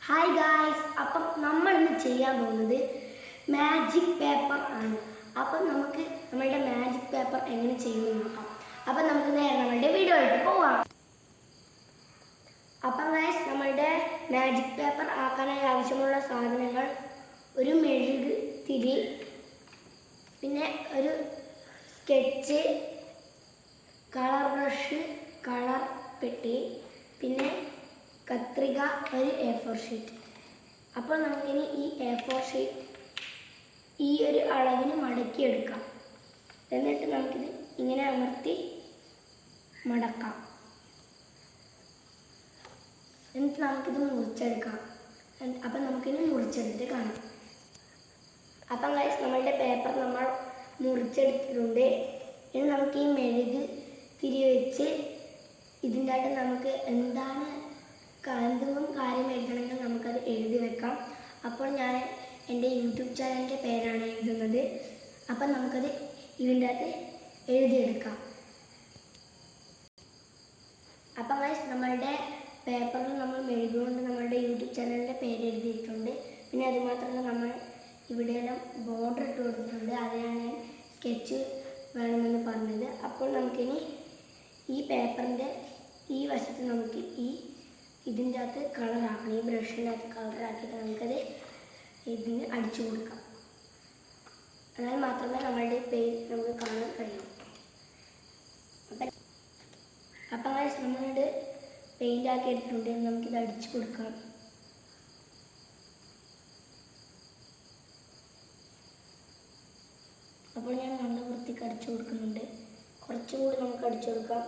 Hi guys, അപ്പം നമ്മൾ ഇന്ന് ചെയ്യാൻ പോകുന്നത് മാജിക് പേപ്പർ ആണ്. അപ്പം നമുക്ക് നമ്മളുടെ മാജിക് പേപ്പർ എങ്ങനെ ചെയ്യുമെന്ന് നോക്കാം. അപ്പം നമുക്ക് നേരെ നമ്മളുടെ വീഡിയോയിലേക്ക് പോവാം. അപ്പം ഗായ്സ്, നമ്മളുടെ മാജിക് പേപ്പർ ആക്കാനായി ആവശ്യമുള്ള സാധനങ്ങൾ ഒരു മെഴുക് തിരി, പിന്നെ ഒരു സ്കെച്ച്, കളർ ബ്രഷ്, കളർ പെട്ടി, പിന്നെ കത്രിക, ഒരു A4 ഷീറ്റ്. അപ്പോൾ നമുക്കിനി ഈ A4 ഷീറ്റ് ഈ ഒരു അളവിന് മടക്കിയെടുക്കാം. എന്നിട്ട് നമുക്കിത് ഇങ്ങനെ അമർത്തി മടക്കാം. എന്നിട്ട് നമുക്കിത് മുറിച്ചെടുക്കാം. അപ്പം നമുക്കിനി മുറിച്ചെടുത്തിട്ട് കാണാം. അപ്പം ഗൈസ്, നമ്മളുടെ പേപ്പർ നമ്മൾ മുറിച്ചെടുത്തിട്ടുണ്ട്. ഇനി നമുക്ക് ഈ മെഴുക് തിരി വെച്ച് ഇതിൻ്റെ ആയിട്ട് നമുക്ക് എന്തെങ്കിലും കാര്യം എഴുതണമെങ്കിൽ നമുക്കത് എഴുതി വെക്കാം. അപ്പോൾ ഞാൻ എൻ്റെ യൂട്യൂബ് ചാനലിൻ്റെ പേരാണ് എഴുതുന്നത്. അപ്പം നമുക്കത് ഇതിൻ്റെ അകത്ത് എഴുതിയെടുക്കാം. അപ്പം ഗൈസ്, നമ്മളുടെ പേപ്പറിൽ നമ്മൾ മെഴുകുകൊണ്ട് നമ്മളുടെ യൂട്യൂബ് ചാനലിൻ്റെ പേര് എഴുതിയിട്ടുണ്ട്. പിന്നെ അതുമാത്രമല്ല, നമ്മൾ ഇവിടെയെല്ലാം ബോർഡർ ഇട്ട് കൊടുത്തിട്ടുണ്ട്. അതിനാണ് ഞാൻ സ്കെച്ച് വേണമെന്ന് പറഞ്ഞത്. അപ്പോൾ നമുക്കിനി ഈ പേപ്പറിൻ്റെ ഈ വശത്ത് നമുക്ക് ഇതിൻ്റെ അകത്ത് കളറാക്കണം. ഈ ബ്രഷിൻ്റെ അകത്ത് കളറാക്കിയിട്ട് നമുക്കത് ഇതിന് അടിച്ചു കൊടുക്കാം. എന്നാൽ മാത്രമേ നമ്മളുടെ പേജ് നമുക്ക് കാണാൻ കഴിയൂ. അപ്പം ഗൈസ്, നമ്മളുടെ പെയിൻ്റ് ആക്കി എടുത്തിട്ടുണ്ട്. നമുക്കിത് അടിച്ചു കൊടുക്കാം. അപ്പോൾ ഞാൻ നല്ല വൃത്തിക്ക് അടിച്ചു കൊടുക്കുന്നുണ്ട്. കുറച്ചും കൂടി നമുക്ക് അടിച്ചു കൊടുക്കാം.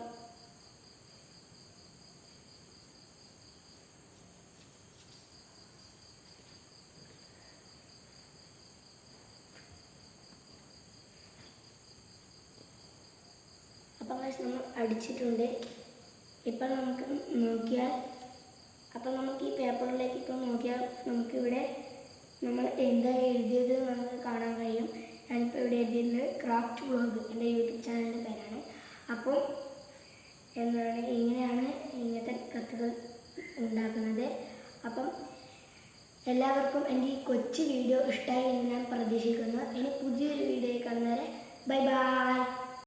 അപ്പം ഗൈസ്, നമ്മൾ അടിച്ചിട്ടുണ്ട്. ഇപ്പം നമുക്ക് നോക്കിയാൽ നമുക്ക് ഈ പേപ്പറിലേക്ക് ഇപ്പം നോക്കിയാൽ നമുക്കിവിടെ നമ്മൾ എന്താ എഴുതിയത് നമുക്ക് കാണാൻ കഴിയും. ഞാനിപ്പോൾ ഇവിടെ എഴുതിയത് ക്രാഫ്റ്റ് വ്ളോഗ്, എൻ്റെ യൂട്യൂബ് ചാനലിൻ്റെ പേരാണ്. അപ്പോൾ ഇങ്ങനെയാണ് ഇങ്ങനത്തെ കത്തുകൾ ഉണ്ടാക്കുന്നത്. അപ്പം എല്ലാവർക്കും എൻ്റെ ഈ കൊച്ചു വീഡിയോ ഇഷ്ടമായി എന്ന് ഞാൻ പ്രതീക്ഷിക്കുന്നു. ഇനി പുതിയൊരു വീഡിയോ കാണുന്നവരെ ബൈ ബൈ.